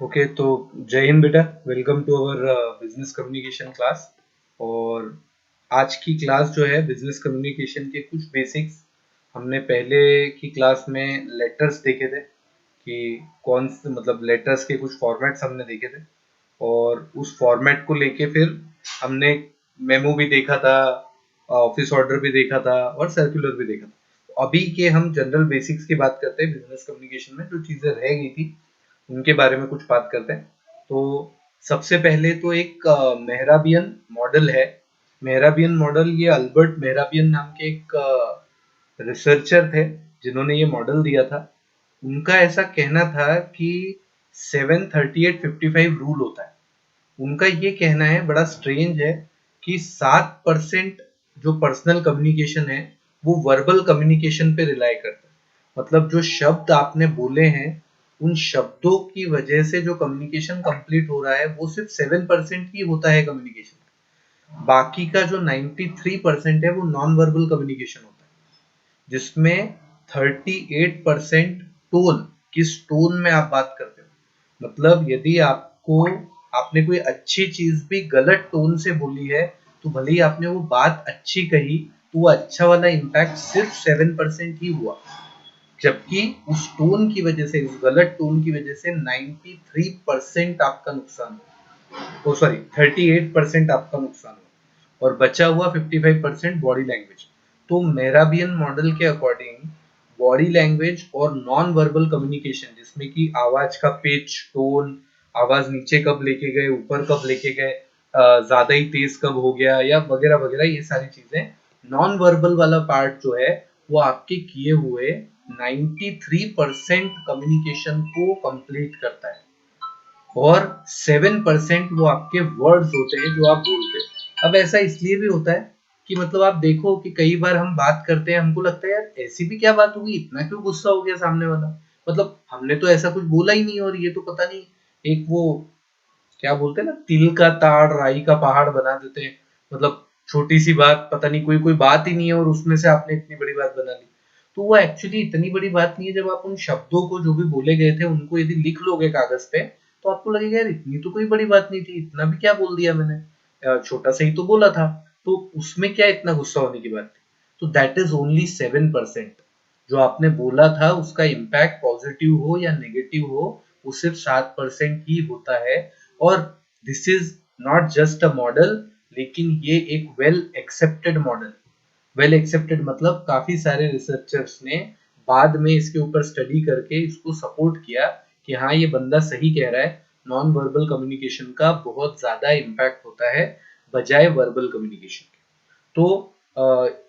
Okay, तो जय हिंद बेटा। Welcome to our business communication class. और आज की क्लास जो है बिजनेस कम्युनिकेशन के कुछ बेसिक्स हमने पहले की क्लास में लेटर्स देखे थे कि कौन से मतलब लेटर्स के कुछ फॉर्मेट्स हमने देखे थे। और उस फॉर्मेट को लेके फिर हमने मेमो भी देखा था, ऑफिस ऑर्डर भी देखा था और सर्कुलर भी देखा था। तो अभी के हम जनरल बेसिक्स की बात करते हैं। बिजनेस कम्युनिकेशन में जो चीज़ें रह गई थी उनके बारे में कुछ बात करते हैं। तो सबसे पहले तो एक मेहराबियन मॉडल है। मेहराबियन मॉडल, ये अल्बर्ट मेहराबियन नाम के एक रिसर्चर थे जिन्होंने ये मॉडल दिया था। उनका ऐसा कहना था कि 738-55 रूल होता है। उनका ये कहना है, बड़ा स्ट्रेंज है, कि 7% जो पर्सनल कम्युनिकेशन है वो वर्बल कम्युनिकेशन पे रिलाई करता है। मतलब जो शब्द आपने बोले हैं उन शब्दों की वजह से जो कम्युनिकेशन कंप्लीट हो रहा है वो सिर्फ 7% ही होता है कम्युनिकेशन। बाकी का जो 93% है वो नॉन वर्बल कम्युनिकेशन होता है, जिसमें 38% टोन, किस टोन में आप बात करते हो। मतलब यदि आपको आपने कोई अच्छी चीज भी गलत टोन से बोली है तो भले ही आपने वो बात अच्छी कही तो वो अच्छा वाला इम्पैक्ट सिर्फ 7% ही हुआ, जबकि उस टोन की वजह से, उस गलत टोन की वजह से 93% आपका नुकसान हो, सॉरी 38% आपका नुकसान हो और बचा हुआ 55% बॉडी लैंग्वेज। तो मेहराबियन मॉडल के अकॉर्डिंग बॉडी लैंग्वेज और नॉन वर्बल कम्युनिकेशन, जिसमें कि आवाज का पिच, टोन, आवाज नीचे कब लेके गए, ऊपर कब लेके गए, ज्यादा ही तेज कब हो गया या वगैरह वगैरह, ये सारी चीजें नॉन वर्बल वाला पार्ट जो है वो आपके किए हुए 93% कम्युनिकेशन को कंप्लीट करता है और 7% वो आपके वर्ड्स होते हैं जो आप बोलते हैं। अब ऐसा इसलिए भी होता है कि मतलब आप देखो कि कई बार हम बात करते हैं, हमको लगता है यार ऐसी भी क्या बात होगी, इतना क्यों गुस्सा हो गया सामने वाला। मतलब हमने तो ऐसा कुछ बोला ही नहीं और ये तो पता नहीं, एक वो क्या बोलते हैं ना, तिल का ताड़ राई का पहाड़ बना देते हैं। मतलब छोटी सी बात, पता नहीं कोई कोई बात ही नहीं है और उसमें से आपने इतनी बड़ी बात बना ली। तो वो एक्चुअली इतनी बड़ी बात नहीं है। जब आप उन शब्दों को जो भी बोले गए थे उनको यदि लिख लोगे कागज पे तो आपको लगेगा यार इतनी तो कोई बड़ी बात नहीं थी, इतना भी क्या बोल दिया मैंने, छोटा सा ही तो बोला था, तो उसमें क्या इतना गुस्सा होने की बात थी। तो दैट इज ओनली 7%। जो आपने बोला था उसका इम्पैक्ट पॉजिटिव हो या नेगेटिव हो वो सिर्फ 7% ही होता है। और this is not just a model, लेकिन ये एक well accepted model. Well accepted मतलब काफी सारे रिसर्चर्स ने बाद में इसके ऊपर स्टडी करके इसको सपोर्ट किया कि हाँ ये बंदा सही कह रहा है, नॉन वर्बल कम्युनिकेशन का बहुत ज्यादा इम्पैक्ट होता है बजाय वर्बल कम्युनिकेशन के। तो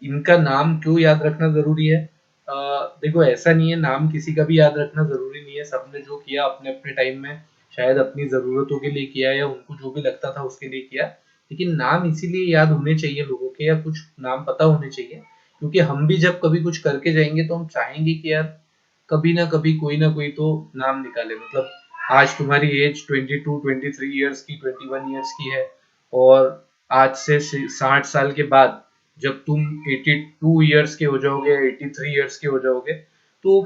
इनका नाम क्यों याद रखना जरूरी है? देखो ऐसा नहीं है, नाम किसी का भी याद रखना जरूरी नहीं है। सबने जो किया अपने अपने टाइम में शायद अपनी जरूरतों के लिए किया या उनको जो भी लगता था उसके लिए किया। लेकिन नाम इसीलिए याद होने चाहिए लोगों के, या कुछ नाम पता होने चाहिए, क्योंकि हम भी जब कभी कुछ करके जाएंगे तो हम चाहेंगे कि यार कभी ना कभी कोई ना कोई तो नाम निकाले। मतलब आज तुम्हारी एज 22-23 ईयर्स की, 21 ईयर्स की है, और आज से 60 साल के बाद जब तुम 82 ईयर्स के हो जाओगे, 83 ईयर्स के हो जाओगे, तो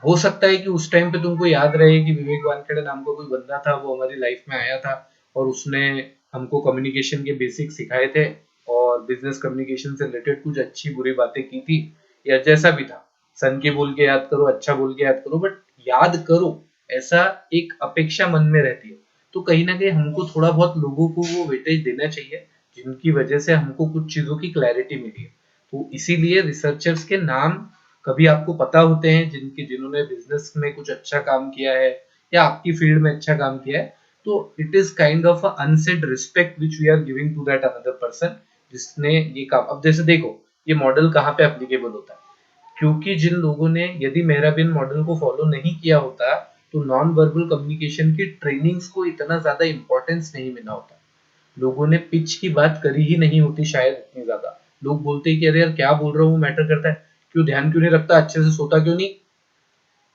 हो सकता है कि उस टाइम पे तुमको याद रहे कि विवेक वानखेड़े नाम का कोई बंदा था, वो हमारी लाइफ में आया था और उसने हमको कम्युनिकेशन के बेसिक सिखाए थे और बिजनेस कम्युनिकेशन से रिलेटेड कुछ अच्छी बुरी बातें की थी, या जैसा भी था। सन के बोल के याद करो, अच्छा बोल के याद करो, बट याद करो, ऐसा एक अपेक्षा मन में रहती है। तो कहीं ना कहीं हमको थोड़ा बहुत लोगों को वो वेटेज देना चाहिए जिनकी वजह से हमको कुछ चीजों की क्लैरिटी मिली है। तो इसीलिए रिसर्चर्स के नाम कभी आपको पता होते हैं जिन्होंने बिजनेस में कुछ अच्छा काम किया है या आपकी फील्ड में अच्छा काम किया है। तो it is kind of unsaid respect which we are giving to that another person जिसने ये काम। अब जैसे देखो ये मॉडल कहाँ पे एप्लीकेबल होता है, क्योंकि जिन लोगों ने यदि मेहराबियन मॉडल को फॉलो नहीं किया होता तो नॉन वर्बल कम्युनिकेशन की ट्रेनिंग्स को इतना ज्यादा इंपॉर्टेंस नहीं मिला होता। लोगों ने पिच की बात करी ही नहीं होती शायद इतनी ज्यादा। लोग बोलते हैं कि अरे यार क्या बोल रहा हूँ, मैटर करता है, क्यों ध्यान क्यों नहीं रखता, अच्छे से सोता क्यों नहीं,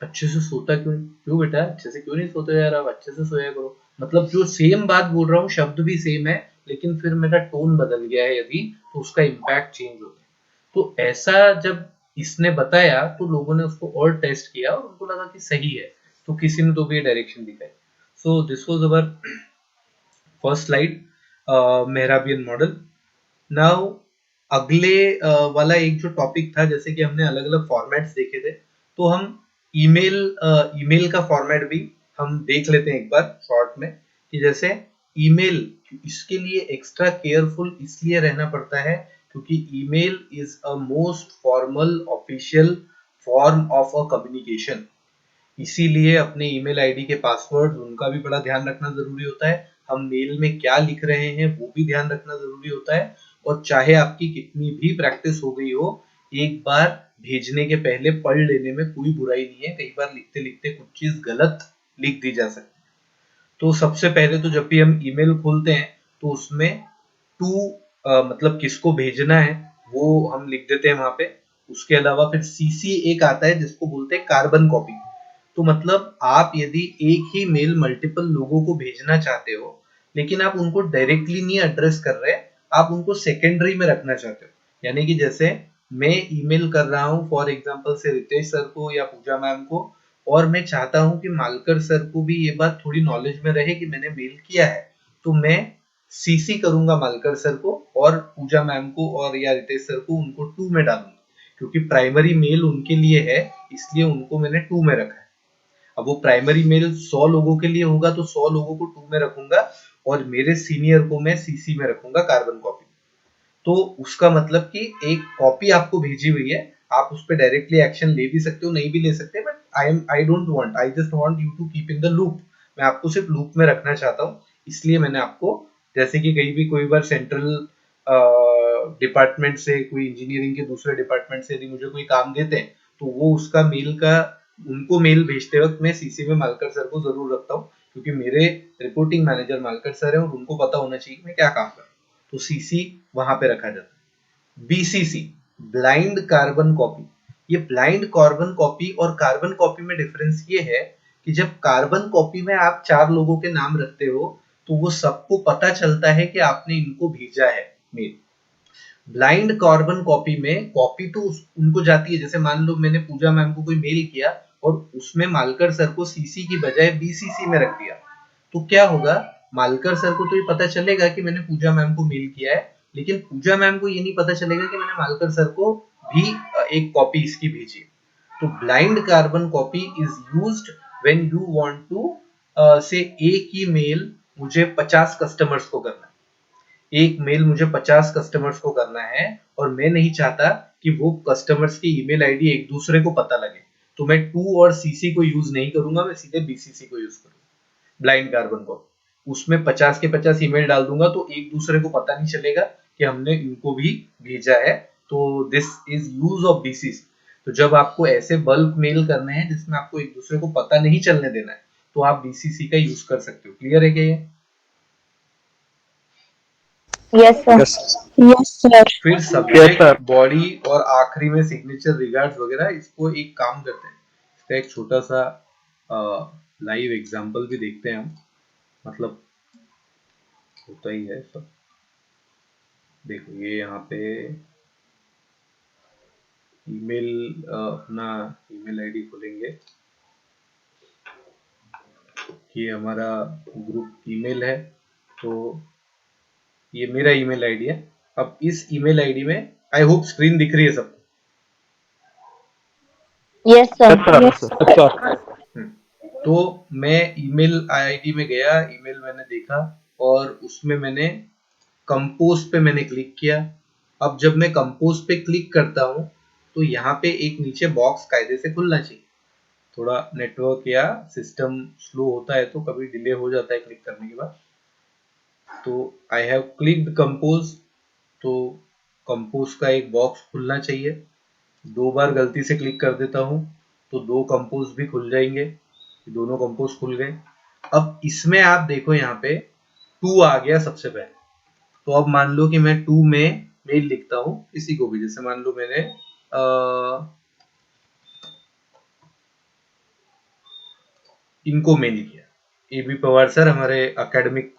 अच्छे से सोता क्यों नहीं, क्यों बेटा अच्छे से क्यों नहीं सोते यार, आप अच्छे से सोया करो। मतलब जो सेम बात बोल रहा हूँ, शब्द भी सेम है, लेकिन फिर मेरा टोन बदल गया है यदि, तो उसका इम्पैक्ट चेंज होता है। तो ऐसा जब इसने बताया तो लोगों ने उसको और टेस्ट किया और उनको लगा कि सही है, तो किसी ने तो भी डायरेक्शन दिखाई। So this was our first slide, Mehrabian model. Now अगले वाला एक जो टॉपिक था, जैसे कि हमने अलग अलग फॉर्मेट्स देखे थे, तो हम ईमेल ईमेल का फॉर्मेट भी हम देख लेते हैं एक बार शॉर्ट में, कि जैसे ईमेल, इसके लिए एक्स्ट्रा केयरफुल इसलिए रहना पड़ता है क्योंकि email is a most formal official form of a communication. इसीलिए अपने ईमेल आईडी के पासवर्ड उनका भी बड़ा ध्यान रखना जरूरी होता है. हम मेल में क्या लिख रहे हैं वो भी ध्यान रखना जरूरी होता है. और चाहे आपकी कितनी भी प्रैक्टिस हो गई हो, एक बार भेजने के पहले पढ़ लेने में कोई बुराई नहीं है. कई बार लिखते लिखते कुछ चीज गलत लिख दी जा सकती है. तो सबसे पहले तो जब भी हम ईमेल खोलते हैं तो उसमें टू मतलब किसको भेजना है वो हम लिख देते हैं वहां पे. उसके अलावा फिर सीसी एक आता है जिसको बोलते हैं कार्बन कॉपी. तो मतलब आप यदि एक ही मेल मल्टीपल लोगों को भेजना चाहते हो, लेकिन आप उनको डायरेक्टली नहीं एड्रेस कर रहे, आप उनको सेकेंडरी में रखना चाहते हो. यानी कि जैसे मैं ईमेल कर रहा हूँ फॉर एग्जांपल से रितेश सर को या पूजा मैम को, और मैं चाहता हूँ कि मालकर सर को भी ये बात थोड़ी नॉलेज में रहे कि मैंने मेल किया है, तो मैं सीसी करूंगा मालकर सर को और पूजा मैम को और या रितेश सर को, उनको टू में डालूंगा क्योंकि प्राइमरी मेल उनके लिए है, इसलिए उनको मैंने टू में रखा है. अब वो प्राइमरी मेल 100 लोगों के लिए होगा तो 100 लोगों को टू में रखूंगा और मेरे सीनियर को मैं सीसी में रखूंगा कार्बन कॉपी. तो उसका मतलब कि एक कॉपी आपको भेजी हुई है, आप उस पर डायरेक्टली एक्शन ले भी सकते हो, नहीं भी ले सकते, but I don't want, I just want you to keep in the loop. मैं आपको सिर्फ लूप में रखना चाहता हूँ, इसलिए मैंने आपको, जैसे कि कहीं भी कोई बार सेंट्रल डिपार्टमेंट से, कोई इंजीनियरिंग के दूसरे डिपार्टमेंट से यदि मुझे कोई काम देते हैं तो वो उसका मेल का, उनको मेल भेजते वक्त मैं सीसी में मालकर सर को जरूर रखता हूँ क्योंकि मेरे रिपोर्टिंग मैनेजर मालकर सर है और उनको पता होना चाहिए मैं क्या काम कर रहा हूँ. तो सीसी वहां पे रखा जाता है. BCC, blind carbon copy. ये ब्लाइंड कार्बन कॉपी और कार्बन कॉपी में डिफरेंस ये है कि जब कार्बन कॉपी में आप 4 लोगों के नाम रखते हो तो वो सबको पता चलता है कि आपने इनको भेजा है मेल. ब्लाइंड कार्बन कॉपी में कॉपी तो उनको जाती है, जैसे मान लो मैंने पूजा मैम को कोई मेल किया और उसमें मालकर सर को सीसी की बजाय बीसीसी में रख दिया, तो क्या होगा, मालकर सर को तो ये पता चलेगा कि मैंने पूजा मैम को मेल किया है, लेकिन पूजा मैम को ये नहीं पता चलेगा कि मैंने मालकर सर को भी एक कॉपी इसकी भेजी. तो blind carbon copy is used when you want to say एक ही मेल मुझे 50 कस्टमर्स को करना है, एक मेल मुझे 50 कस्टमर्स को करना है और मैं नहीं चाहता कि वो कस्टमर्स की ईमेल आईडी एक दूसरे को पता लगे, तो मैं टू और सीसी को यूज नहीं करूंगा, मैं सीधे बीसीसी को यूज करूंगा. ब्लाइंड कार्बन को उसमें 50 के 50 ईमेल डाल दूंगा तो एक दूसरे को पता नहीं चलेगा कि हमने इनको भी भेजा है. तो this is use of BCC. तो जब आपको ऐसे बल्क मेल करने हैं जिसमें आपको एक दूसरे को पता नहीं चलने देना है, तो आप बीसीसी का यूज कर सकते हो. क्लियर है क्या ये? Yes sir. Yes sir. फिर सब्जेक्ट, बॉडी और आखिरी में सिग्नेचर, रिगार्ड्स वगैरह, इसको एक काम करते हैं, इसका एक छोटा सा लाइव एग्जांपल भी देखते हैं हम. मतलब होता ही है सब. देखो ये यहाँ पे ईमेल, अपना ईमेल आईडी खोलेंगे. ये हमारा ग्रुप ईमेल है, तो ये मेरा ईमेल आईडी है. अब इस ईमेल आईडी में, आई होप स्क्रीन दिख रही है सबको. Yes sir. Yes sir. तो मैं ईमेल आईडी में गया, ईमेल मैंने देखा और उसमें मैंने कंपोज पे मैंने क्लिक किया. अब जब मैं कंपोज पे क्लिक करता हूं तो यहाँ पे एक नीचे बॉक्स कायदे से खुलना चाहिए. थोड़ा नेटवर्क या सिस्टम स्लो होता है तो कभी डिले हो जाता है क्लिक करने के बाद. तो आई हैव क्लिक्ड कंपोज, तो कंपोज का एक बॉक्स खुलना चाहिए. 2 बार गलती से क्लिक कर देता हूं तो 2 कंपोज भी खुल जाएंगे. दोनों कंपोज खुल गए. अब इसमें आप देखो यहाँ पे 2 आ गया सबसे पहले. तो अब मान लो कि मैं 2 में मेल लिखता हूँ किसी को भी, जैसे मान लो मैंने इनको मेल किया, ए बी पवार सर हमारे एकेडमिक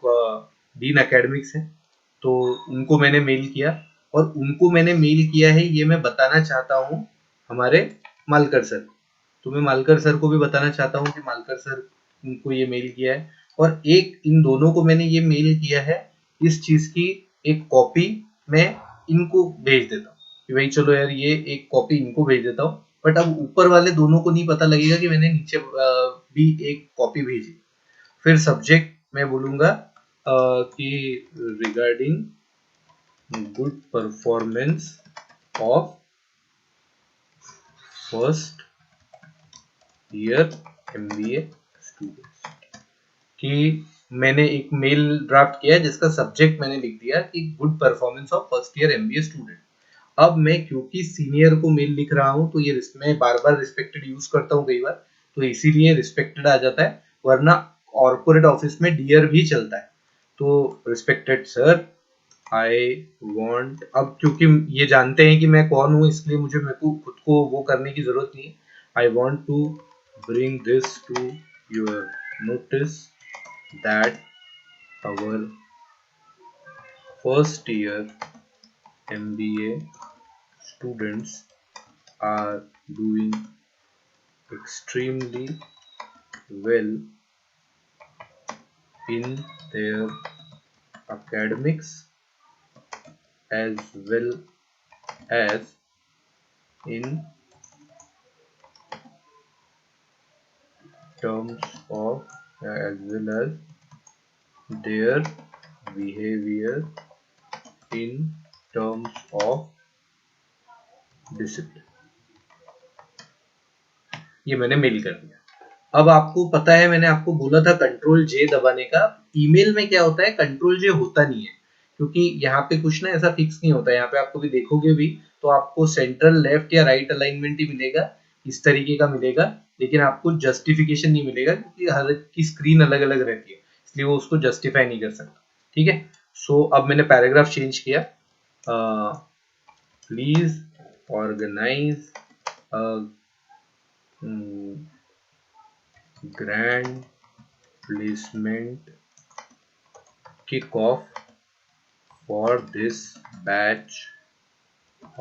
डीन एकेडमिक्स हैं, तो उनको मैंने मेल किया और उनको मैंने मेल किया है ये मैं बताना चाहता हूँ हमारे मालकर सर. तो मैं मालकर सर को भी बताना चाहता हूँ कि मालकर सर उनको ये मेल किया है. और एक इन दोनों को मैंने ये मेल किया है, इस चीज की एक कॉपी मैं इनको भेज देता हूँ कि भाई चलो यार ये एक कॉपी इनको भेज देता हूँ, बट अब ऊपर वाले दोनों को नहीं पता लगेगा कि मैंने नीचे भी एक कॉपी भेजी। फिर सब्जेक्ट मैं बोलूंगा कि regarding good performance of first year MBA students, कि मैंने एक मेल ड्राफ्ट किया है जिसका सब्जेक्ट मैंने लिख दिया कि good performance of first year MBA student. अब मैं क्योंकि सीनियर को मेल लिख रहा हूं तो ये मैं बार बार रिस्पेक्टेड यूज करता हूं कई बार, तो इसीलिए रिस्पेक्टेड आ जाता है, वरना कॉर्पोरेट ऑफिस में डियर भी चलता है। तो रिस्पेक्टेड सर, आई वांट, अब क्योंकि ये जानते हैं कि मैं कौन हूं इसलिए मुझे मेरे को खुद को वो करने की जरूरत नहीं है। I want to bring this to your notice that our first year MBA students are doing extremely well in their academics as well as in terms of as well as their behavior in terms of discipline। ये मैंने mail कर दिया। अब आपको पता है मैंने आपको बोला था कंट्रोल जे दबाने का। ईमेल में क्या होता है, कंट्रोल जे होता नहीं है, क्योंकि यहाँ पे कुछ ना ऐसा फिक्स नहीं होता है। यहाँ पे आपको भी देखोगे भी तो आपको सेंट्रल लेफ्ट या राइट अलाइनमेंट ही मिलेगा, इस तरीके का मिलेगा, लेकिन आपको जस्टिफिकेशन नहीं मिलेगा क्योंकि हर की स्क्रीन अलग अलग रहती है, इसलिए वो उसको जस्टिफाई नहीं कर सकता। ठीक है, सो अब मैंने पैराग्राफ चेंज किया, please organise grand placement kickoff for this batch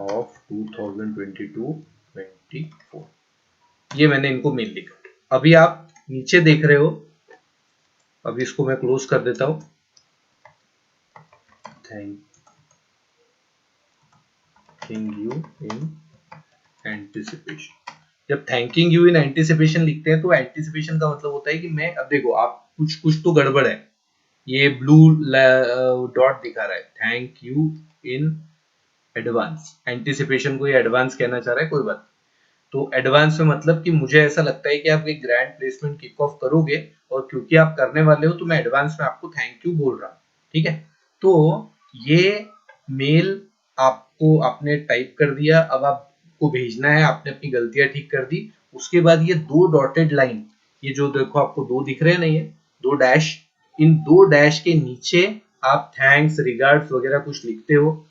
of 2022-24। ये मैंने इनको मेल लिखा। अभी आप नीचे देख रहे हो, अभी इसको मैं क्लोज कर देता हूं। Thanking you in anticipation. जब थैंकिंग यू इन एंटिसिपेशन लिखते हैं तो एंटिसिपेशन का मतलब होता है कि मैं, अब देखो आप कुछ कुछ तो गड़बड़ है, ये ब्लू डॉट दिखा रहा है, thank you in advance, anticipation को ये एडवांस कहना चाह रहा है, कोई बात। तो एडवांस में मतलब कि मुझे ऐसा लगता है कि आप एक ग्रैंड प्लेसमेंट किक ऑफ करोगे और क्योंकि आप करने वाले हो तो मैं एडवांस में आपको थैंक यू बोल रहा हूँ। ठीक है, तो ये मेल आपको आपने टाइप कर दिया, अब आपको भेजना है, आपने अपनी गलतियां ठीक कर दी। उसके बाद ये दो डॉटेड लाइन, ये जो देखो आपको दो दिख रहे हैं ना, ये दो डैश, इन दो डैश के नीचे आप थैंक्स रिगार्ड्स वगैरह कुछ लिखते हो।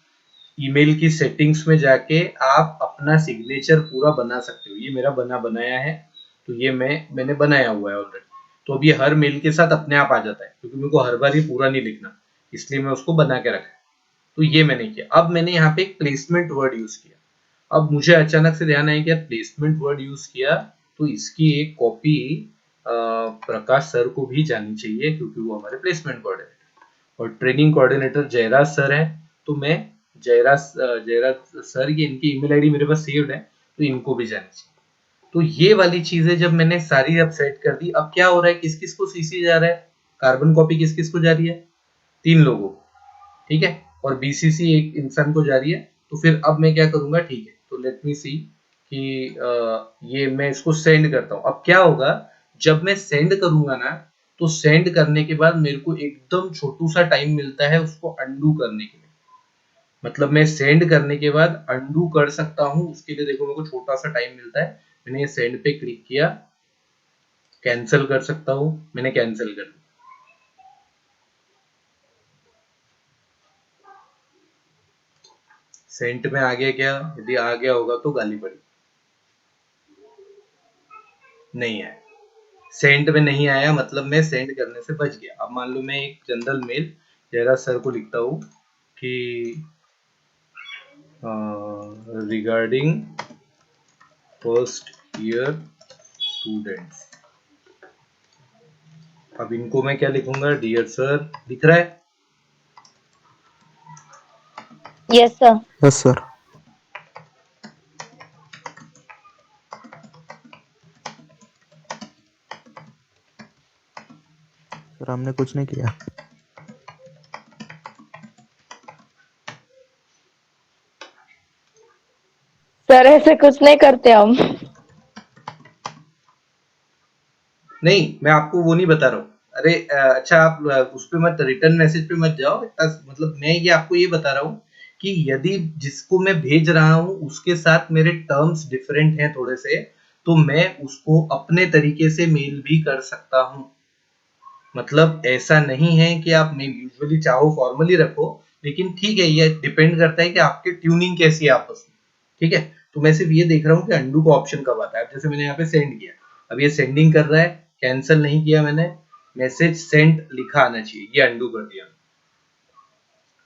ईमेल की सेटिंग्स में जाके आप अपना सिग्नेचर पूरा बना सकते हो। ये मेरा बनाया है, तो ये मैंने बनाया हुआ है ऑलरेडी। तो अब ये हर मेल के साथ अपने आप आ जाता है, क्योंकि मेरे को हर बार ही पूरा नहीं लिखना, इसलिए मैं उसको बना के रखा। तो ये मैंने किया। अब मैंने यहाँ पे एक प्लेसमेंट वर्ड यूज किया। अब मुझे अचानक से ध्यान आया कि यार प्लेसमेंट वर्ड यूज किया तो इसकी एक कॉपी प्रकाश सर को भी जानी चाहिए, क्योंकि वो हमारे प्लेसमेंट कोऑर्डिनेटर और ट्रेनिंग कोऑर्डिनेटर जयराज सर है। तो मैं जयराज सर की, इनकी ईमेल आईडी मेरे पास सेव्ड है, तो इनको भी जानी चाहिए। तो ये वाली चीजें जब मैंने सारी अब सेट कर दी, अब क्या हो रहा है, किस किस को सीसी जा रहा है, कार्बन कॉपी किस किस को जा रही है, 3 लोगों को। ठीक है, और बीसीसी एक इंसान को जा रही है। तो फिर अब मैं क्या करूंगा, ठीक है, तो लेट मी सी कि ये मैं इसको सेंड करता हूँ। अब क्या होगा, जब मैं सेंड करूंगा ना, तो सेंड करने के बाद मेरे को एकदम छोटू सा टाइम मिलता है उसको अंडू करने के लिए। मतलब मैं सेंड करने के बाद अंडू कर सकता हूँ, उसके लिए देखो मेरे को छोटा सा टाइम मिलता है। मैंने सेंड पे क्लिक किया, कैंसिल कर सकता हूँ, मैंने कैंसिल कर दिया। सेंट में आ गया क्या, यदि आ गया होगा तो गाली पड़ी, नहीं आया। सेंट में नहीं आया मतलब मैं सेंड करने से बच गया। अब मान लो मैं एक जनरल मेल जयराज सर को लिखता हूँ कि रिगार्डिंग फर्स्ट ईयर स्टूडेंट्स, अब इनको मैं क्या लिखूंगा? डियर सर, दिख रहा है? Yes, sir. Yes, sir. Sir हमने कुछ नहीं किया। सर ऐसे कुछ नहीं करते हम। नहीं, मैं आपको वो नहीं बता रहा हूँ। अरे अच्छा, आप उस पे मत, रिटर्न मैसेज पे मत जाओ। मतलब मैं ये आपको ये बता रहा हूँ कि यदि जिसको मैं भेज रहा हूँ उसके साथ मेरे टर्म्स डिफरेंट हैं थोड़े से, तो मैं उसको अपने तरीके से मेल भी कर सकता हूँ। मतलब ऐसा नहीं है कि आप मेल यूजुअली चाहो फॉर्मली रखो, लेकिन ठीक है, ये डिपेंड करता है कि आपकी ट्यूनिंग कैसी है आपस में। ठीक है, तो मैं सिर्फ ये देख रहा हूँ कि अंडू का ऑप्शन कब आता है। अब जैसे मैंने यहाँ पे सेंड किया, अब ये सेंडिंग कर रहा है, कैंसिल नहीं किया मैंने, मैसेज सेंड लिखा आना चाहिए, ये अंडू कर दिया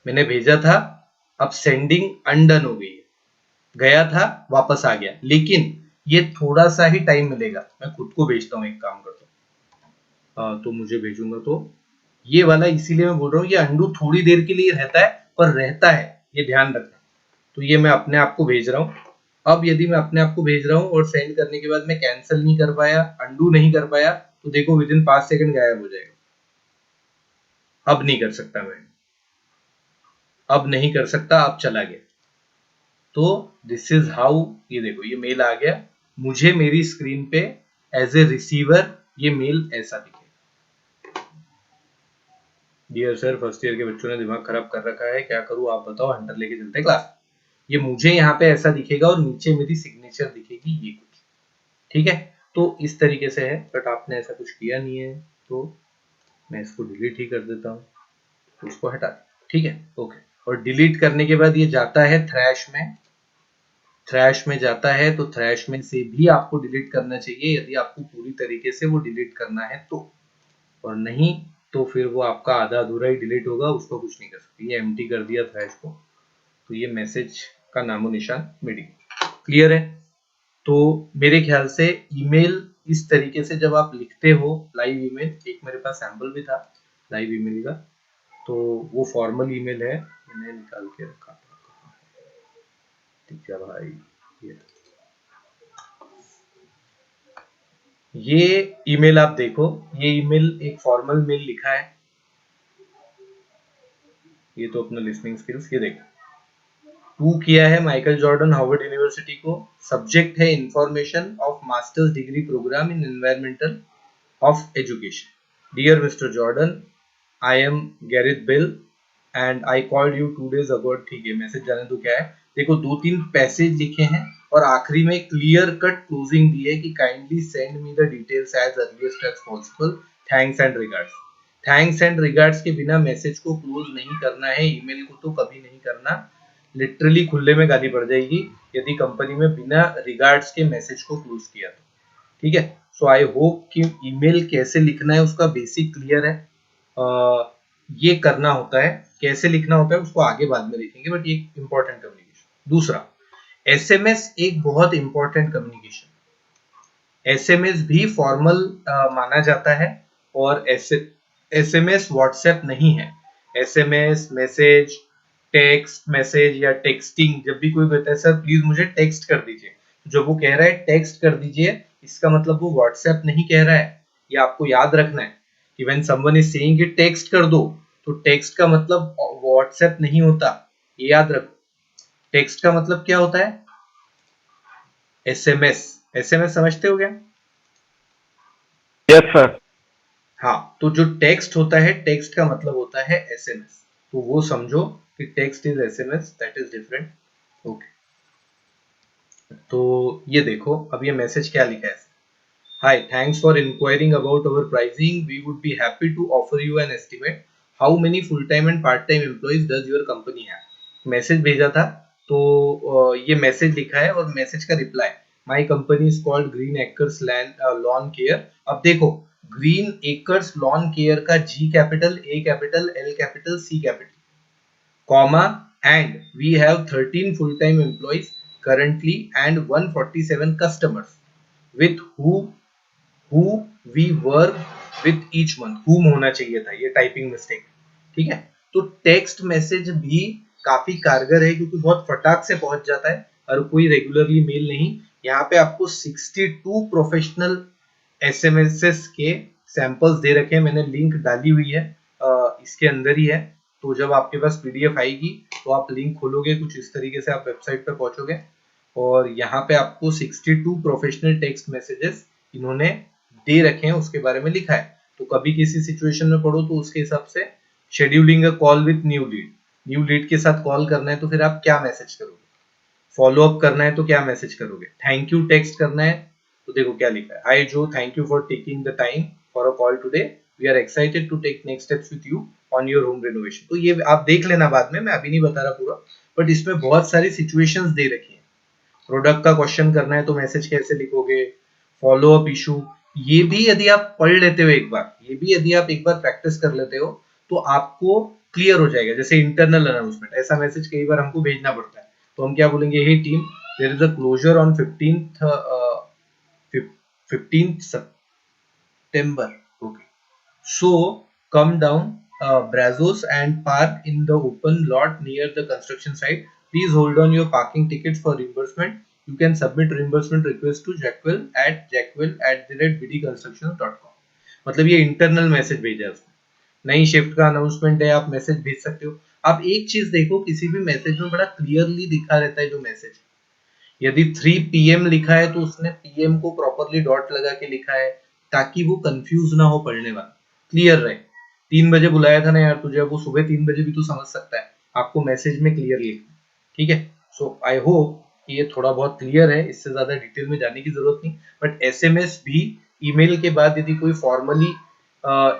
मैंने, भेजा था, अब सेंडिंग अनडन हो गई है, गया था वापस आ गया, लेकिन ये थोड़ा सा ही टाइम मिलेगा। मैं खुद को भेजता हूँ, एक काम करता हूँ, तो मुझे भेजूंगा तो ये वाला, इसीलिए मैं बोल रहा हूँ ये अंडू थोड़ी देर के लिए रहता है, पर रहता है, ये ध्यान रखना। तो ये मैं अपने आप को भेज रहा हूँ। अब यदि मैं अपने आप को भेज रहा हूँ और सेंड करने के बाद मैं कैंसिल नहीं कर पाया, अंडू नहीं कर पाया, तो देखो विद इन 5 सेकंड गायब हो जाएगा। अब नहीं कर सकता मैं, अब नहीं कर सकता, अब चला गया। तो दिस इज हाउ, ये देखो ये मेल आ गया, मुझे मेरी स्क्रीन पे एज ए रिसीवर ये मेल ऐसा दिखेगा। डियर सर, फर्स्ट ईयर के बच्चों ने दिमाग खराब कर रखा है, क्या करूं आप बताओ, हंटर लेके चलते हैं क्लास। ये मुझे यहाँ पे ऐसा दिखेगा और नीचे मेरी सिग्नेचर दिखेगी, ये कुछ। ठीक है, तो इस तरीके से है, बट आपने ऐसा कुछ किया नहीं है, तो मैं इसको डिलीट ही कर देता हूँ, तो उसको हटा दें। ठीक है, ओके। और डिलीट करने के बाद ये जाता है थ्रैश में, थ्रैश में जाता है, तो थ्रैश में से भी आपको डिलीट करना चाहिए यदि आपको पूरी तरीके से वो डिलीट करना है तो, और नहीं तो फिर वो आपका आधा अधूरा ही डिलीट होगा, उसको कुछ नहीं कर सकते। ये एम्प्टी कर दिया थ्रैश को, तो ये मैसेज का नामो निशान मिट गया। क्लियर है? तो मेरे ख्याल से ईमेल इस तरीके से जब आप लिखते हो, लाइव ईमेल, एक मेरे पास सैंपल भी था लाइव ईमेल का, तो वो फॉर्मल ईमेल है, मैंने निकाल के रखा था। ठीक है भाई, ये ईमेल आप देखो, ये ईमेल एक फॉर्मल मेल लिखा है, ये तो अपना लिसनिंग स्किल्स, ये देखो टू किया है माइकल जॉर्डन हार्वर्ड यूनिवर्सिटी को, सब्जेक्ट है information of masters degree program in environmental of education. Dear mister Jordan, I am Gareth Bill and I called you 2 days ago। ठीक है, मैसेज जाने तो क्या है, देखो 2-3 पैसेज लिखे हैं और आखिरी में क्लियर कट क्लोजिंग दी है कि kindly send me the details as earliest as possible, thanks and regards. Thanks and regards के बिना मैसेज को क्लोज नहीं करना है, ईमेल को तो कभी नहीं करना, लिटरली खुले में गाली पड़ जाएगी यदि कंपनी में बिना रिगार्ड्स के मैसेज को क्लोज किया तो। ठीक है, सो आई होप कि ईमेल कैसे लिखना है उसका बेसिक क्लियर है। ये करना होता है, कैसे लिखना होता है उसको आगे बाद में देखेंगे, बट ये इंपॉर्टेंट कम्युनिकेशन। दूसरा, एसएमएस एक बहुत इंपॉर्टेंट कम्युनिकेशन, एसएमएस भी फॉर्मल माना जाता है, और एसएमएस व्हाट्सएप नहीं है। एसएमएस मैसेज, टेक्स्ट मैसेज या टेक्सटिंग, जब भी कोई कहता है सर प्लीज मुझे टेक्स्ट कर दीजिए, जब वो कह रहा है टेक्स्ट कर दीजिए, इसका मतलब वो व्हाट्सएप नहीं कह रहा है। ये आपको याद रखना है कि व्हेन समवन इज सेइंग कि टेक्स्ट कर दो, तो टेक्स्ट का मतलब व्हाट्सएप नहीं होता, ये याद रखो। टेक्स्ट का मतलब क्या होता है? एसएमएस। एसएमएस समझते हो क्या? Yes, sir. हाँ, तो जो टेक्स्ट होता है, टेक्स्ट का मतलब होता है एसएमएस, तो वो समझो कि text is SMS, that is different. Okay, तो ये देखो अब ये मैसेज क्या लिखा है। Hi, thanks for inquiring about our pricing, we would be happy to offer you an estimate, how many full time and part time employees does your company have. Message भेजा था, तो ये मैसेज लिखा है और मैसेज का reply, my company is called Green Acres Lawn Care. अब देखो, ग्रीन एकर्स लॉन केयर का G capital, A capital, L capital, C capital, comma, and we have 13 full-time employees currently and 147 customers with who we work with each month, whom होना चाहिए था, ये typing mistake, ठीक है। तो text message भी काफी कारगर है क्योंकि बहुत फटाक से पहुंच जाता है, और कोई रेगुलरली मेल नहीं। यहाँ पे आपको 62 प्रोफेशनल एसएमएस के सैंपल्स दे रखे हैं, मैंने लिंक डाली हुई है, इसके अंदर ही है। तो जब आपके पास पीडीएफ आएगी तो आप लिंक खोलोगे, कुछ इस तरीके से आप वेबसाइट पे पहुंचोगे, और यहाँ पे आपको 62 प्रोफेशनल टेक्स्ट मैसेजेस इन्होंने दे रखे हैं, उसके बारे में लिखा है। तो कभी किसी सिचुएशन में पढ़ो तो उसके हिसाब से scheduling a call with new lead के साथ कॉल करना है तो फिर आप क्या मैसेज करोगे, फॉलो अप करना है तो क्या मैसेज करोगे, थैंक यू टेक्स्ट करना है तो देखो क्या लिखा है, hi Jo, thank you for taking the time for a call today, we are excited to take next steps with you on your home renovation. तो ये आप देख लेना बाद में, मैं अभी नहीं बता रहा पूरा, बट इसमें बहुत सारी सिचुएशंस दे रखी है। प्रोडक्ट का क्वेश्चन करना है तो मैसेज कैसे लिखोगे, फॉलो अप इशू, ये भी यदि आप पढ़ लेते हो एक बार, ये भी यदि आप एक बार प्रैक्टिस कर लेते हो तो आपको क्लियर हो जाएगा। जैसे इंटरनल अनाउंसमेंट, ऐसा मैसेज कई बार हमको भेजना पड़ता है, तो हम क्या बोलेंगे, hey team, there is a closure on 15th September, okay, so come down Brazos and park in the open lot near the construction site, please hold on your parking tickets for reimbursement, you can submit reimbursement request to jackwell@bdconstructions.com। मतलब ये internal message भेजा है उसने, नई shift का announcement है, आप message भेज सकते हो। आप एक चीज देखो, किसी भी मैसेज में बड़ा क्लियरली दिखा रहता है जो मैसेज, यदि 3 PM लिखा है तो उसने PM को प्रॉपरली डॉट लगा के लिखा है, ताकि वो कंफ्यूज ना हो पढ़ने वाला, क्लियर रहे। 3 बजे बुलाया था ना यार तुझे, वो सुबह 3 बजे भी तू समझ सकता है, आपको मैसेज में क्लियर लिखना, ठीक है। सो आई होप कि ये थोड़ा बहुत क्लियर है, इससे ज्यादा डिटेल में जाने की जरूरत नहीं। बट एसएमएस भी ईमेल के बाद यदि कोई फॉर्मली,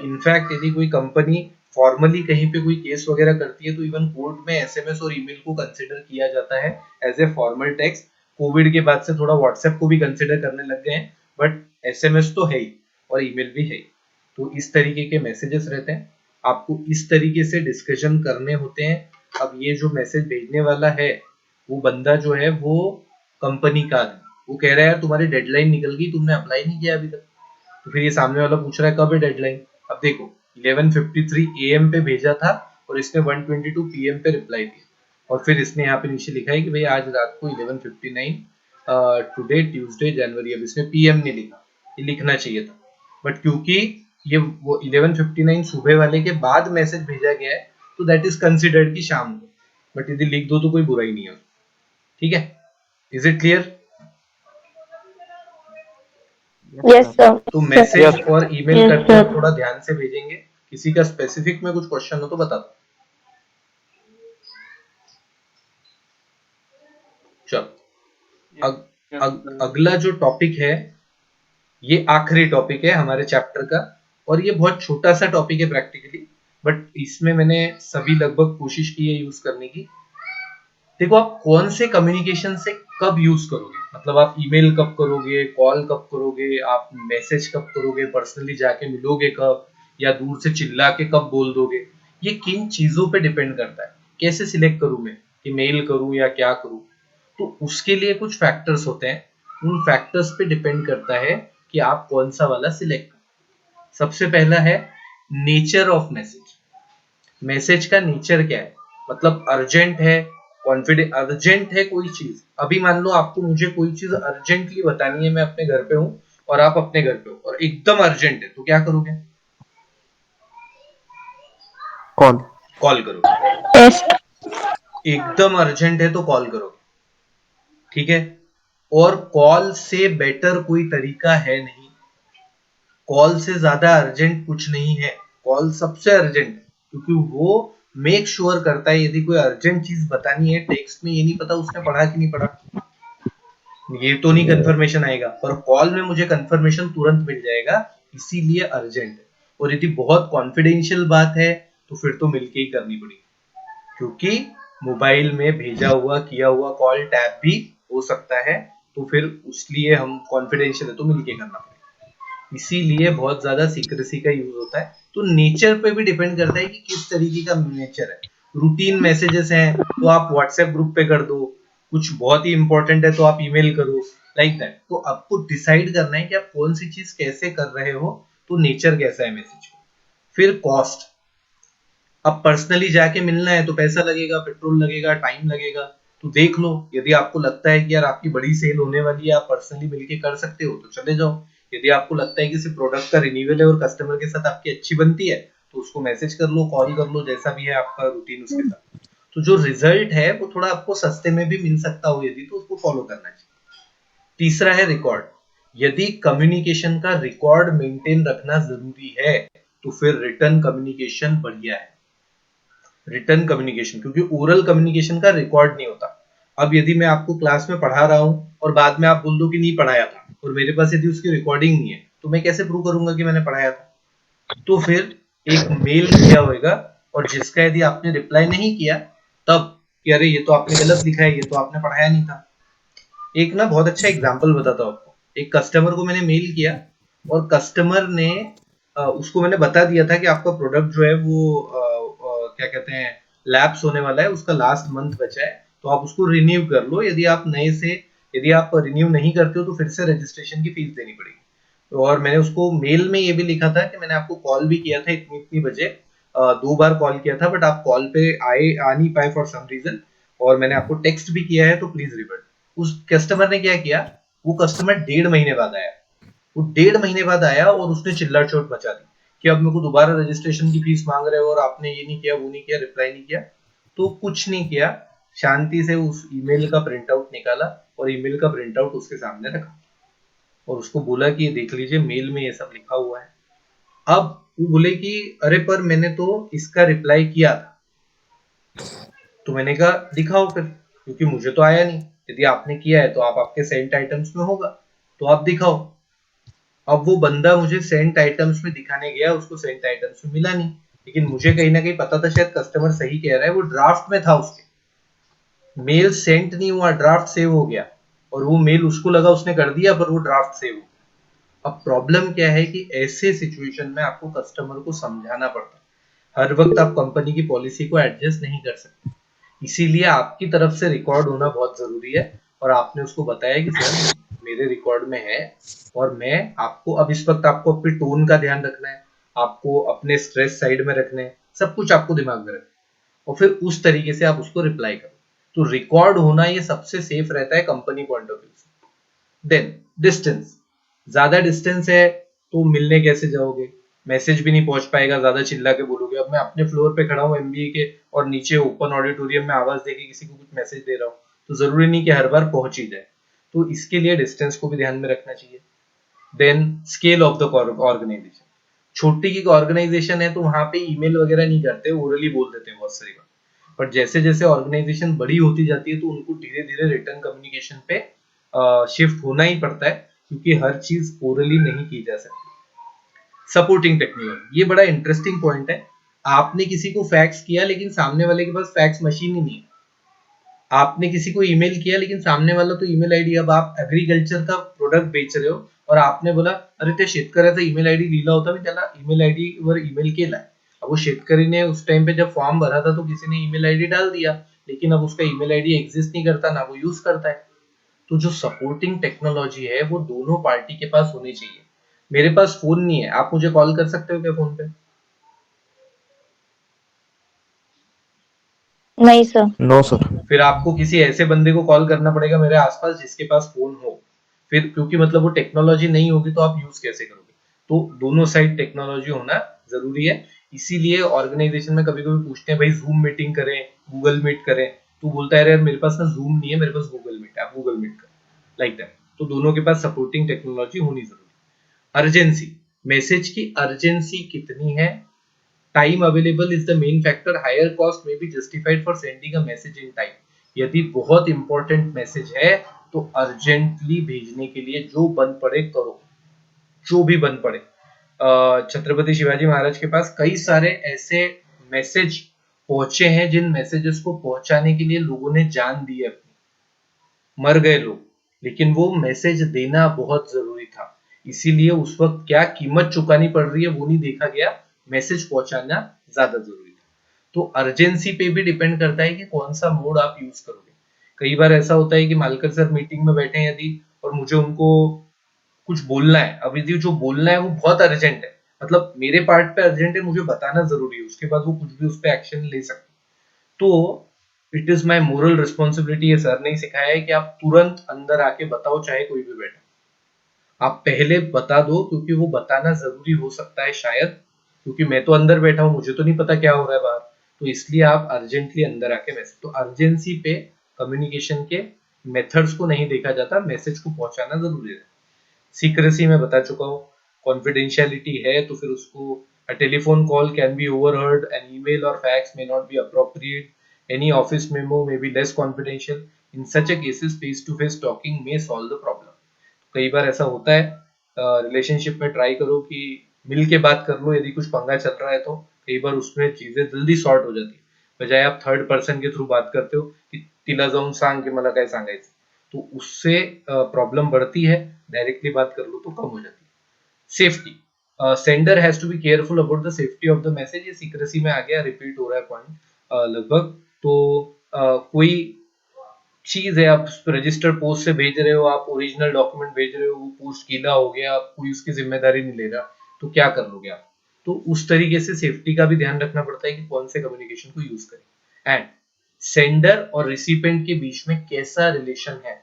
इनफैक्ट यदि कोई कंपनी फॉर्मली कहीं पे कोई केस वगैरह करती है तो इवन कोर्ट में एसएमएस और ईमेल को कंसिडर किया जाता है as a formal text. Covid के बाद से थोड़ा व्हाट्सएप को भी कंसिडर करने लग गए हैं, बट एसएमएस तो है ही और ईमेल भी है ही। तो इस तरीके के मैसेजेस रहते हैं, आपको इस तरीके से डिस्कशन करने होते हैं। अब ये जो मैसेज भेजने वाला है वो बंदा जो है वो कंपनी का है, वो कह रहा है यार तुम्हारी डेडलाइन निकल गई, तुमने अप्लाई नहीं किया अभी तक। तो फिर ये सामने वाला पूछ रहा है कब है डेडलाइन, अब देखो 11:53 AM पे भेजा था और इसने 1:22 PM पे रिप्लाई दिया, और फिर इसने यहाँ पे नीचे लिखा है कि भाई आज रात को 11:59 टुडे ट्यूसडे जनवरी, अब इसने PM नहीं लिखा, ये लिखना चाहिए था, बट क्योंकि ये वो 11:59 सुबह वाले के बाद मैसेज भेजा गया है तो दैट इज कंसिडर्ड कि शाम को, बट यदि लिख दो तो कोई बुराई नहीं है, ठीक है। Is it clear? Yes sir. तो मैसेज और ईमेल यस करते सर। वक्त थोड़ा ध्यान से भेजेंगे। किसी का स्पेसिफिक में कुछ क्वेश्चन हो तो बता दो। चलो अगला जो टॉपिक है ये आखिरी टॉपिक है हमारे चैप्टर का, और ये बहुत छोटा सा टॉपिक है प्रैक्टिकली, बट इसमें मैंने सभी लगभग कोशिश की है यूज करने की। देखो आप कौन से कम्युनिकेशन से कब यूज करोगे, मतलब आप ईमेल कब करोगे, कॉल कब करोगे, आप मैसेज कब करोगे, पर्सनली जाके मिलोगे कब, या दूर से चिल्ला के कब बोल दोगे, ये किन चीजों पे डिपेंड करता है। कैसे सिलेक्ट करूं मैं कि मेल करूं या क्या करूं, तो उसके लिए कुछ फैक्टर्स होते हैं, उन फैक्टर्स पे डिपेंड करता है कि आप कौन सा वाला सिलेक्ट करें। सबसे पहला है नेचर ऑफ मैसेज, मैसेज का नेचर क्या है, मतलब अर्जेंट है, कॉन्फिडेंट, अर्जेंट है कोई चीज, अभी मान लो आपको मुझे कोई चीज अर्जेंटली बतानी है, मैं अपने घर पे हूँ और आप अपने घर पे हो और एकदम अर्जेंट है, तो क्या करोगे, कॉल कॉल करोगे। यस। एकदम अर्जेंट है तो कॉल करोगे, ठीक है। और कॉल से बेटर कोई तरीका है नहीं, कॉल से ज्यादा अर्जेंट कुछ नहीं है, कॉल सबसे अर्जेंट है क्योंकि वो मेक श्योर करता है, यदि कोई अर्जेंट चीज बतानी है टेक्स्ट में, ये नहीं पता उसने पढ़ा कि नहीं पढ़ा, ये तो नहीं कंफर्मेशन आएगा, पर कॉल में मुझे कंफर्मेशन तुरंत मिल जाएगा, इसीलिए अर्जेंट है। और यदि बहुत कॉन्फिडेंशियल बात है तो फिर तो मिलके ही करनी पड़ेगी, क्योंकि मोबाइल में भेजा हुआ किया हुआ कॉल टैप भी हो सकता है, तो फिर उसलिए हम कॉन्फिडेंशियल है तो मिलके करना पड़ेगा, इसीलिए बहुत ज्यादा सीक्रेसी का यूज होता है। तो नेचर पे भी डिपेंड करता है कि किस तरीके का नेचर है। रूटीन मैसेजेस हैं तो आप व्हाट्सएप ग्रुप पे कर दो, कुछ बहुत ही इंपॉर्टेंट है तो आप ईमेल करो, लाइक दैट। तो आपको डिसाइड करना है कि आप कौन सी चीज कैसे कर रहे हो, तो नेचर कैसा है मैसेज का। फिर कॉस्ट, अब पर्सनली जाके मिलना है तो पैसा लगेगा, पेट्रोल लगेगा, टाइम लगेगा, तो देख लो। यदि आपको लगता है कि यार आपकी बड़ी सेल होने वाली है, आप पर्सनली मिलके कर सकते हो तो चले जाओ। यदि आपको लगता है कि सिर्फ प्रोडक्ट का रिन्यूअल है और कस्टमर के साथ आपकी अच्छी बनती है तो उसको मैसेज कर लो, कॉल कर लो, जैसा भी है आपका रूटीन उसके साथ। तो जो रिजल्ट है वो थोड़ा आपको सस्ते में भी मिल सकता हो यदि, तो उसको फॉलो करना चाहिए। तीसरा है रिकॉर्ड। यदि कम्युनिकेशन का रिकॉर्ड मेंटेन रखना जरूरी है तो फिर रिटर्न कम्युनिकेशन बढ़िया है। रिटर्न कम्युनिकेशन, क्योंकि ओरल कम्युनिकेशन का रिकॉर्ड नहीं होता। अब यदि मैं आपको क्लास में पढ़ा रहा हूं और बाद में आप बोल दो कि नहीं पढ़ाया था और मेरे पास यदि उसकी रिकॉर्डिंग नहीं है तो मैं कैसे प्रूव करूंगा कि मैंने पढ़ाया था। तो फिर एक मेल किया होगा और जिसका यदि आपने रिप्लाई नहीं किया तब कि अरे ये तो आपने गलत लिखा है, ये तो आपने पढ़ाया नहीं था। एक ना बहुत अच्छा एग्जांपल बताता हूँ आपको। एक कस्टमर को मैंने मेल किया और कस्टमर ने उसको मैंने बता दिया था कि आपका प्रोडक्ट जो है वो क्या कहते हैं लैप्स होने वाला है, उसका लास्ट मंथ बचा है, तो आप उसको रिन्यू कर लो। यदि आप नए से यदि आप रिन्यू नहीं करते हो तो फिर से रजिस्ट्रेशन की फीस देनी पड़ेगी। तो और मैंने उसको मेल में ये भी लिखा था कि मैंने आपको कॉल भी किया था इतनी इतनी बजे, 2 बार कॉल किया था बट आप कॉल पे आ नहीं पाए फॉर सम रीजन, और मैंने आपको टेक्स्ट भी किया है तो प्लीज रिवर्ट। उस कस्टमर ने क्या किया, वो कस्टमर 1.5 महीने बाद आया। वो 1.5 महीने बाद आया और उसने चिल्ला चोट मचा दी कि अब मेरे को दोबारा रजिस्ट्रेशन की फीस मांग रहे हो और आपने ये नहीं किया, वो नहीं किया, रिप्लाई नहीं किया। तो कुछ नहीं किया, शांति से उस ईमेल का प्रिंट आउट निकाला और ईमेल का प्रिंट आउट उसके सामने रखा और उसको बोला कि देख लीजिए मेल में ये सब लिखा हुआ है। अब वो बोले कि अरे पर मैंने तो इसका रिप्लाई किया था। तो मैंने कहा दिखाओ फिर, क्योंकि मुझे तो आया नहीं। यदि आपने किया है तो आप आपके सेंट आइटम्स में होगा, तो आप दिखाओ। अब वो बंदा मुझे सेंट आइटम्स में दिखाने गया, उसको सेंट आइटम्स में मिला नहीं, लेकिन मुझे कहीं ना कहीं पता था शायद कस्टमर सही कह रहा है, वो ड्राफ्ट में था उसके। मेल सेंट नहीं हुआ, ड्राफ्ट सेव हो गया और वो मेल उसको लगा उसने कर दिया पर वो ड्राफ्ट सेव हो गया। अब प्रॉब्लम क्या है कि ऐसे सिचुएशन में आपको कस्टमर को समझाना पड़ता है। हर वक्त आप कंपनी की पॉलिसी को एडजस्ट नहीं कर सकते, इसीलिए आपकी तरफ से रिकॉर्ड होना बहुत जरूरी है। और आपने उसको बताया कि सर मेरे रिकॉर्ड में है और मैं आपको, अब इस वक्त आपको अपने टोन का ध्यान रखना है, आपको अपने स्ट्रेस साइड में रखने हैं, सब कुछ आपको दिमाग में रखना है और फिर उस तरीके से आप उसको रिप्लाई करो। तो रिकॉर्ड होना ये सबसे सेफ रहता है कंपनी पॉइंट ऑफ व्यू से। देन डिस्टेंस, ज्यादा डिस्टेंस है तो मिलने कैसे जाओगे, मैसेज भी नहीं पहुंच पाएगा, ज्यादा चिल्ला के बोलोगे। अब मैं अपने फ्लोर पे खड़ा हूँ एमबीए के और नीचे ओपन ऑडिटोरियम में आवाज देके किसी को कुछ मैसेज दे रहा हूँ, तो जरूरी नहीं कि हर बार पहुंच ही जाए। तो इसके लिए डिस्टेंस को भी ध्यान में रखना चाहिए। Then scale of the organisation, छोटी की ऑर्गेनाइजेशन है तो वहां पे ईमेल वगैरह नहीं करते, ओरली बोल देते हैं बहुत सारी बात। बट जैसे जैसे ऑर्गेनाइजेशन बड़ी होती जाती है तो उनको धीरे धीरे रिटर्न कम्युनिकेशन पे शिफ्ट होना ही पड़ता है, क्योंकि हर चीज ओरली नहीं की जा सकती। सपोर्टिंग टेक्नोलॉजी, ये बड़ा इंटरेस्टिंग पॉइंट है। आपने किसी को फैक्स किया लेकिन सामने वाले के पास फैक्स मशीन ही नहीं है। आपने किसी को ईमेल किया लेकिन सामने वाला तो ईमेल आईडी, अब आप एग्रीकल्चर का प्रोडक्ट बेच रहे हो और आपने बोला अरे ते शेतकऱ्याचा ईमेल आईडी लिहिला होता मी त्याला ईमेल आईडी वर ईमेल केलाय। अब वो शेतकरी ने उस टाइम पे जब फॉर्म भरा था तो किसी ने ईमेल आईडी डाल दिया, लेकिन अब उसका ईमेल आईडी एग्जिस्ट नहीं करता, ना वो यूज करता है। तो जो सपोर्टिंग टेक्नोलॉजी है वो दोनों पार्टी के पास होनी चाहिए। मेरे पास फोन नहीं है, आप मुझे कॉल कर सकते हो क्या फोन पे? नहीं सर। No sir. फिर आपको किसी ऐसे बंदे को कॉल करना पड़ेगा मेरे आसपास जिसके पास फोन हो। फिर क्योंकि मतलब वो टेक्नोलॉजी नहीं होगी तो आप यूज कैसे करोगे। तो दोनों साइड टेक्नोलॉजी होना जरूरी है। इसीलिए ऑर्गेनाइजेशन में कभी कभी पूछते हैं भाई जूम मीटिंग करें, गूगल मीट करें, तो बोलता है यार मेरे पास ना जूम नहीं है, मेरे पास गूगल मीट है, आप गूगल मीट करें, लाइक दैट। तो दोनों के पास सपोर्टिंग टेक्नोलॉजी होनी जरूरी है। अर्जेंसी, मैसेज की अर्जेंसी कितनी है? Time available is the main factor, higher cost may be justified for sending a message in time. यदि बहुत इंपॉर्टेंट मैसेज है तो अर्जेंटली भेजने के लिए जो बन पड़े करो, जो भी बन पड़े। छत्रपति शिवाजी महाराज के पास कई सारे ऐसे मैसेज पहुंचे हैं जिन मैसेजेस को पहुंचाने के लिए लोगों ने जान दी है अपनी, मर गए लोग, लेकिन वो मैसेज देना बहुत जरूरी था। इसीलिए उस वक्त क्या कीमत चुकानी पड़ रही है वो नहीं देखा गया, मैसेज पहुंचाना ज्यादा जरूरी था। तो अर्जेंसी पे भी डिपेंड करता है कि कौन सा मोड आप यूज करोगे। कई बार ऐसा होता है कि मालकर सर मीटिंग में बैठे हैं यदि और मुझे उनको कुछ बोलना है, अभी जो बोलना है वो बहुत अर्जेंट है, मतलब मेरे पार्ट पे अर्जेंट है, मुझे बताना जरूरी है, उसके बाद वो कुछ भी उस पर एक्शन ले सकते। तो it is my moral responsibility, ये सर ने ही सिखाया है कि आप तुरंत अंदर आके बताओ, चाहे कोई भी बैठा, आप पहले बता दो, क्योंकि वो बताना जरूरी हो सकता है शायद, क्योंकि मैं तो अंदर बैठा हूँ, मुझे तो नहीं पता क्या हो रहा है बाहर, तो इसलिए आप अर्जेंटली अंदर आके मैसेज, तो अर्जेंसी पे कम्युनिकेशन के मेथड्स को नहीं देखा जाता, मैसेज को पहुंचाना जरूरी है। सीक्रेसी में बता चुका हूँ, कॉन्फिडेंशियलिटी है तो फिर उसको, a telephone call can be overheard, an email or fax may not be appropriate, any office memo may be less confidential, in such a cases face to face talking may solve the problem। कई बार ऐसा होता है relationship में, try करो कि मिल के बात कर लो, यदि कुछ पंगा चल रहा है तो कई बार उसमें चीजें जल्दी सॉर्ट हो जाती है, बजाय आप थर्ड पर्सन के थ्रू बात करते हो कि तिला जाऊन सांग की मला काय सांगायचं, तो उससे प्रॉब्लम बढ़ती है, डायरेक्टली बात कर लो तो कम हो जाती है। Safety, sender has to be careful about the safety of the message, ये सीक्रेसी में आ गया, रिपीट हो रहा है पॉइंट लगभग, तो कोई चीज है, आप रजिस्टर पोस्ट से भेज रहे हो, आप ओरिजिनल डॉक्यूमेंट भेज रहे हो, वो पोस्ट गीला हो गया, कोई उसकी जिम्मेदारी नहीं ले रहा, तो क्या कर लोगे आप? तो उस तरीके से सेफ्टी का भी ध्यान रखना पड़ता है कि कौन से कम्युनिकेशन को यूज करें। एंड सेंडर और रिसिपेंट के बीच में कैसा रिलेशन है,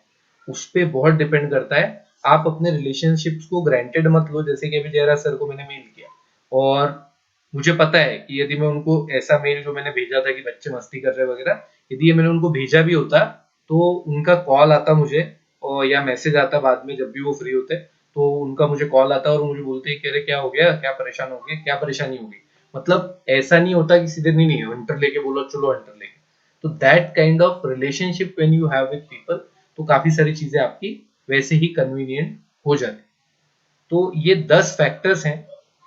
उस पर बहुत डिपेंड करता है। आप अपने रिलेशनशिप्स को ग्रांटेड मत लो, जैसे कि अभी जयराज सर को मैंने मेल किया और मुझे पता है कि यदि मैं उनको ऐसा मेल जो मैंने भेजा था कि बच्चे मस्ती कर रहे वगैरह, यदि ये मैंने उनको भेजा भी होता तो उनका कॉल आता मुझे, और या मैसेज आता बाद में जब भी वो फ्री होते, तो उनका मुझे कॉल आता और मुझे बोलते कि अरे क्या हो गया, क्या परेशान हो गए, क्या परेशानी हो गई, मतलब ऐसा नहीं होता कि सीधे नहीं नहीं हंटर लेके बोलो चलो हंटर लेके, तो that kind of relationship when you have with people, तो काफी सारी चीजें आपकी वैसे ही कन्वीनियंट हो जाती। तो ये 10 फैक्टर्स हैं,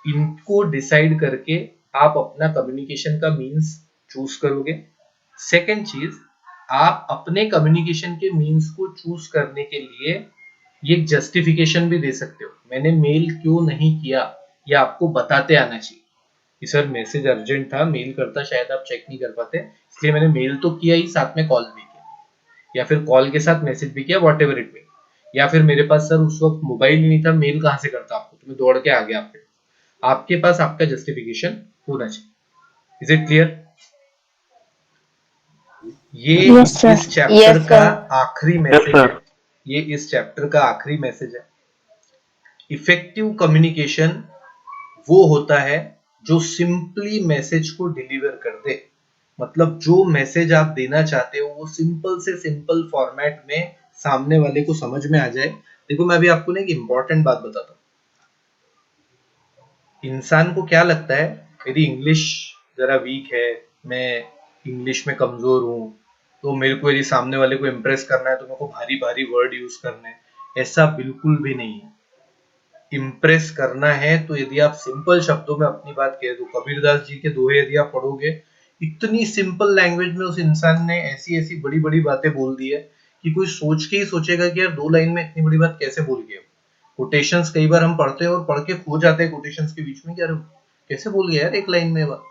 इनको डिसाइड करके आप अपना कम्युनिकेशन का मीन्स चूज करोगे। सेकेंड चीज, आप अपने कम्युनिकेशन के मीन्स को चूज करने के लिए ये जस्टिफिकेशन भी दे सकते हो, मैंने मेल क्यों नहीं किया, या आपको बताते आना चाहिए कि सर मैसेज अर्जेंट था, मेल करता शायद आप चेक नहीं कर पाते, इसलिए मैंने मेल तो किया ही, साथ में कॉल भी किया, या फिर कॉल के साथ मैसेज भी किया, वॉट एवर इट मे, या फिर मेरे पास सर उस वक्त मोबाइल ही नहीं था, मेल कहाँ से करता आपको, तो मैं दौड़ के आ गया आपके पास आपका जस्टिफिकेशन होना चाहिए। Is it clear? ये Yes, sir. इस चैप्टर Yes, का sir. आखिरी मैसेज है, ये इस चैप्टर का आखिरी मैसेज है। इफेक्टिव कम्युनिकेशन वो होता है जो सिंपली मैसेज को डिलीवर कर दे, मतलब जो मैसेज आप देना चाहते हो वो सिंपल से सिंपल फॉर्मेट में सामने वाले को समझ में आ जाए। देखो मैं अभी आपको ना एक इंपॉर्टेंट बात बताता हूँ, इंसान को क्या लगता है, यदि इंग्लिश जरा वीक है, मैं इंग्लिश में कमजोर हूँ, तो मेरे को यदि सामने वाले को इम्प्रेस करना है तो मेरे को भारी भारी वर्ड यूज करने हैं, ऐसा बिल्कुल भी नहीं है। इम्प्रेस करना है तो यदि आप सिंपल शब्दों में अपनी बात कह दो, कबीरदास जी के दोहे यदि आप पढ़ोगे, इतनी सिंपल लैंग्वेज में उस इंसान ने ऐसी ऐसी बड़ी बड़ी बातें बोल दी है कि कोई सोच के ही सोचेगा कि यार 2 लाइन में इतनी बड़ी बात कैसे बोल गया। कोटेशंस कई बार हम पढ़ते हैं और पढ़ के खो जाते हैं कोटेशंस के बीच में कि यार कैसे बोल गया यार 1 लाइन में बात,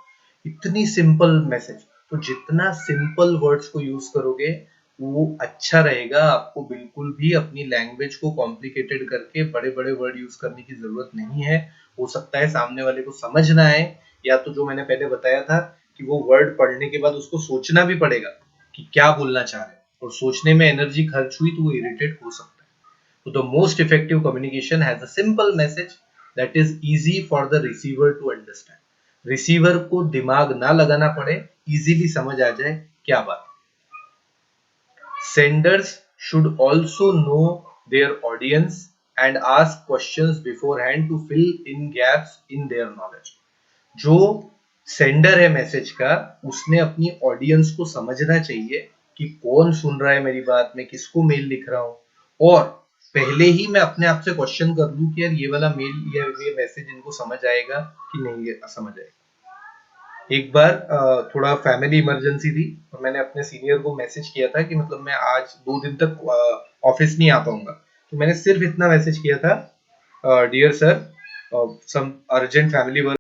इतनी सिंपल मैसेज। तो जितना सिंपल वर्ड्स को यूज करोगे वो अच्छा रहेगा, आपको बिल्कुल भी अपनी लैंग्वेज को कॉम्प्लिकेटेड करके बड़े बड़े वर्ड यूज करने की जरूरत नहीं है। हो सकता है सामने वाले को समझ ना आए, या तो जो मैंने पहले बताया था कि वो वर्ड पढ़ने के बाद उसको सोचना भी पड़ेगा कि क्या बोलना चाह रहे हैं, और सोचने में एनर्जी खर्च हुई तो वो इरिटेट हो सकता है। So the most effective communication has a simple message that is easy for the receiver to understand. Receiver को दिमाग ना लगाना पड़े, इजीली समझ आ जाए क्या बात। Senders should also know their audience and ask questions beforehand to fill in gaps in their knowledge. जो सेंडर है मैसेज का, उसने अपनी ऑडियंस को समझना चाहिए कि कौन सुन रहा है मेरी बात, मैं किसको मेल लिख रहा हूँ, और पहले ही मैं अपने आप से क्वेश्चन कर लूं कि यार ये वाला मेल या ये मैसेज इनको समझ आएगा कि नहीं समझ आएगा। एक बार थोड़ा फैमिली इमरजेंसी थी और मैंने अपने सीनियर को मैसेज किया था कि मतलब मैं आज 2 दिन तक ऑफिस नहीं आ पाऊंगा, तो मैंने सिर्फ इतना मैसेज किया था, dear sir, some urgent family work